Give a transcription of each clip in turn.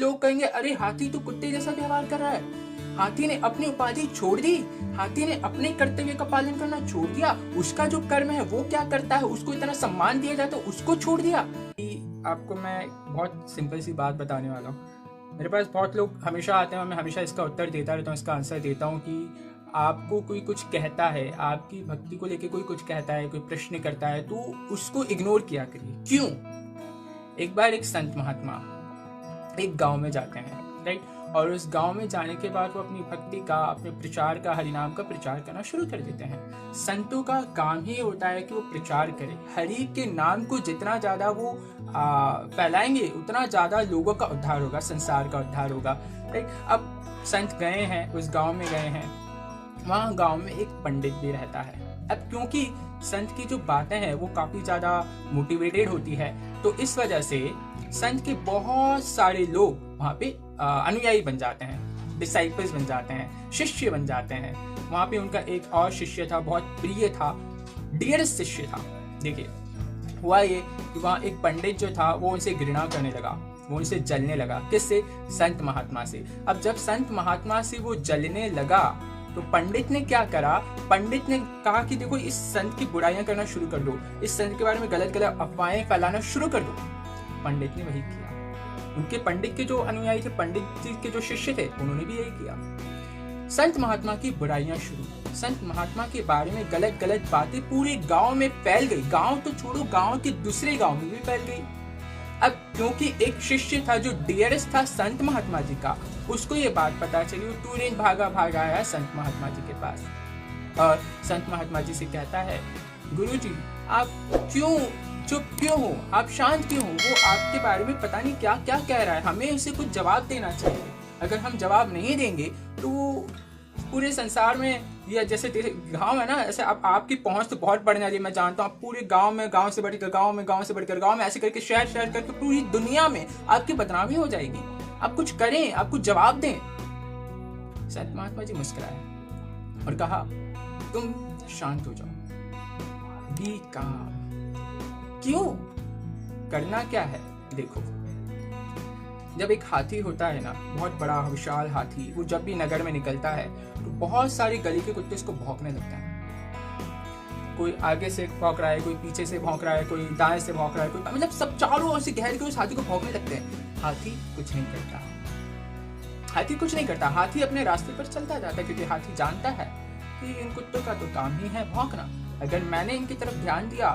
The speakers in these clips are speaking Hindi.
लोग कहेंगे अरे हाथी तो कुत्ते जैसा व्यवहार कर रहा है, हाथी ने अपनी उपाधि छोड़ दी, हाथी ने अपने कर्तव्य का पालन करना छोड़ दिया, उसका जो कर्म है वो क्या करता है, उसको इतना सम्मान दिया जाता है उसको छोड़ दिया। आपको मैं बहुत सिंपल सी बात बताने वाला हूँ। मेरे पास बहुत लोग हमेशा आते हैं और मैं हमेशा इसका उत्तर देता रहता हूँ, इसका आंसर देता हूँ कि आपको कोई कुछ कहता है, आपकी भक्ति को लेके कोई कुछ कहता है, कोई प्रश्न करता है, तो उसको इग्नोर किया करिए। क्यों? एक बार एक संत महात्मा एक गांव में जाते हैं, राइट, और उस गांव में जाने के बाद वो अपनी भक्ति का, अपने प्रचार का, हरिनाम का प्रचार करना शुरू कर देते हैं। संतों का काम ही होता है कि वो प्रचार करें। हरि के नाम को जितना ज्यादा वो फैलाएंगे उतना ज्यादा लोगों का उद्धार होगा, संसार का उद्धार होगा, राइट। अब संत गए हैं, उस गांव में गए हैं, वहाँ गांव में एक पंडित भी रहता है। अब क्योंकि संत की जो बातें हैं वो काफी ज्यादा मोटिवेटेड होती है, तो इस वजह से संत के बहुत सारे लोग वहाँ पे अनुयायी बन जाते हैं, डिसाइपल्स बन जाते हैं, शिष्य बन जाते हैं। वहाँ पे उनका एक और शिष्य था, बहुत प्रिय था, डियरेस्ट शिष्य था। देखिए हुआ ये कि वहाँ एक पंडित जो था वो उनसे घृणा करने लगा, वो उनसे जलने लगा। किससे? संत महात्मा से। अब जब संत महात्मा से वो जलने लगा तो पंडित ने क्या करा, पंडित ने कहा कि देखो इस संत की बुराइयां करना शुरू कर दो, इस संत के बारे में गलत गलत अफवाहें फैलाना शुरू कर दो। पंडित ने वही किया। उनके पंडित के जो अनुयायी थे, पंडित जी के जो शिष्य थे, उन्होंने भी यही किया। संत महात्मा की बुराइयां शुरू, संत महात्मा के बारे में गलत गलत बातें पूरे गांव में फैल गई। गांव तो छोड़ो, गांव के दूसरे गांव में भी फैल गई। अब क्योंकि एक शिष्य था जो डियरेस्ट था संत महात्मा जी का, उसको ये बात पता चली, वो तुरंत भागा आया संत महात्मा जी के पास और संत महात्मा जी से कहता है, गुरु जी आप क्यों चुप क्यों हो, आप शांत क्यों हो? वो आपके बारे में पता नहीं क्या क्या कह रहा है, हमें उसे कुछ जवाब देना चाहिए। अगर हम जवाब नहीं देंगे तो पूरे संसार में, या जैसे गांव है ना, ऐसे आपकी पहुंच तो बहुत बढ़ जाती है, मैं जानता हूँ। पूरे गांव में, गांव से बढ़कर गांव में, गांव से बढ़कर गांव में, ऐसे करके शहर शहर करके पूरी दुनिया में आपकी बदनामी हो जाएगी। आप कुछ करें, आप कुछ जवाब दें। संत महात्मा जी मुस्कुराए और कहा, तुम शांत हो जाओ, बी काम। क्यों? करना क्या है? देखो, जब एक हाथी होता है ना, बहुत बड़ा विशाल हाथी, वो जब भी नगर में निकलता है तो बहुत सारी गली के कुत्ते उसको भौंकने लगते हैं। कोई आगे से भौंक रहा है, कोई पीछे से भौंक रहा है, कोई दाएं से भौंक रहा है, कोई मतलब सब चारों ओर से घेर के उस हाथी को भौंकने लगते हैं। हाथी कुछ नहीं करता, हाथी कुछ नहीं करता। हाथी अपने रास्ते पर चलता जाता है, क्योंकि हाथी जानता है कि इन कुत्तों का तो काम ही है भौंकना। अगर मैंने इनकी तरफ ध्यान दिया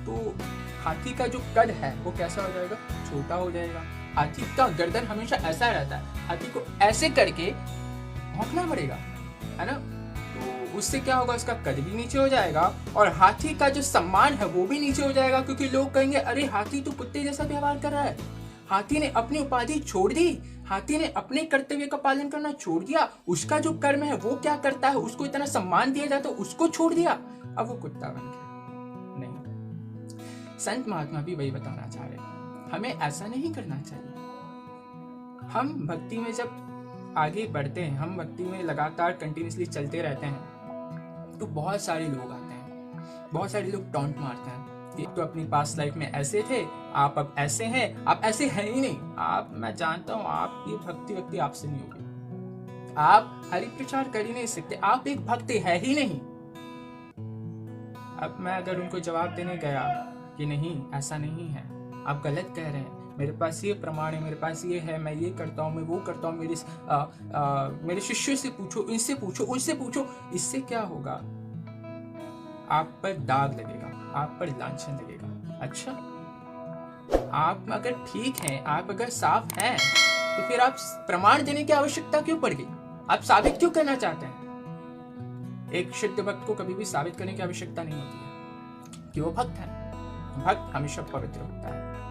तो हाथी का जो कद है वो कैसा हो जाएगा? छोटा हो जाएगा। हाथी का गर्दन हमेशा ऐसा रहता है, हाथी को ऐसे करके भौंकना पड़ेगा, है ना? तो उससे क्या होगा? उसका कद भी नीचे हो जाएगा और हाथी का जो सम्मान है वो भी नीचे हो जाएगा, क्योंकि लोग कहेंगे अरे हाथी तो कुत्ते जैसा व्यवहार कर रहा है, हाथी ने अपनी उपाधि छोड़ दी, हाथी ने अपने कर्तव्य का पालन करना छोड़ दिया, उसका जो कर्म है वो क्या करता है, उसको इतना सम्मान दिया जाता है, उसको छोड़ दिया, अब वो कुत्ता बन गया। नहीं, संत महात्मा भी वही बताना चाह रहे हैं, हमें ऐसा नहीं करना चाहिए। हम भक्ति में जब आगे बढ़ते हैं, हम भक्ति में लगातार कंटिन्यूसली चलते रहते हैं, तो बहुत सारे लोग आते हैं, बहुत सारे लोग टॉन्ट मारते हैं कि तो अपनी पास्ट लाइफ में ऐसे थे, आप अब ऐसे हैं, आप ऐसे हैं ही नहीं। आप, मैं जानता हूँ आप ये भक्ति आपसे नहीं होगी, आप हरि प्रचार कर ही नहीं सकते, आप एक भक्त है ही नहीं। अब मैं अगर उनको जवाब देने गया कि नहीं ऐसा नहीं है, आप गलत कह रहे हैं, मेरे पास ये प्रमाण है, मेरे पास ये है, मैं ये करता हूँ, मैं वो करता हूँ, मेरे शिष्यों से पूछो, इनसे पूछो, उनसे पूछो, इससे क्या होगा? आप पर दाग लगेगा, आप पर लांछन लगेगा। अच्छा, आप अगर ठीक हैं, आप अगर साफ हैं, तो फिर आप प्रमाण देने की आवश्यकता क्यों पड़ गई? आप साबित क्यों करना चाहते हैं? एक शुद्ध भक्त को कभी भी साबित करने की आवश्यकता नहीं होती है कि वो भक्त है। भक्त हमेशा पवित्र होता है।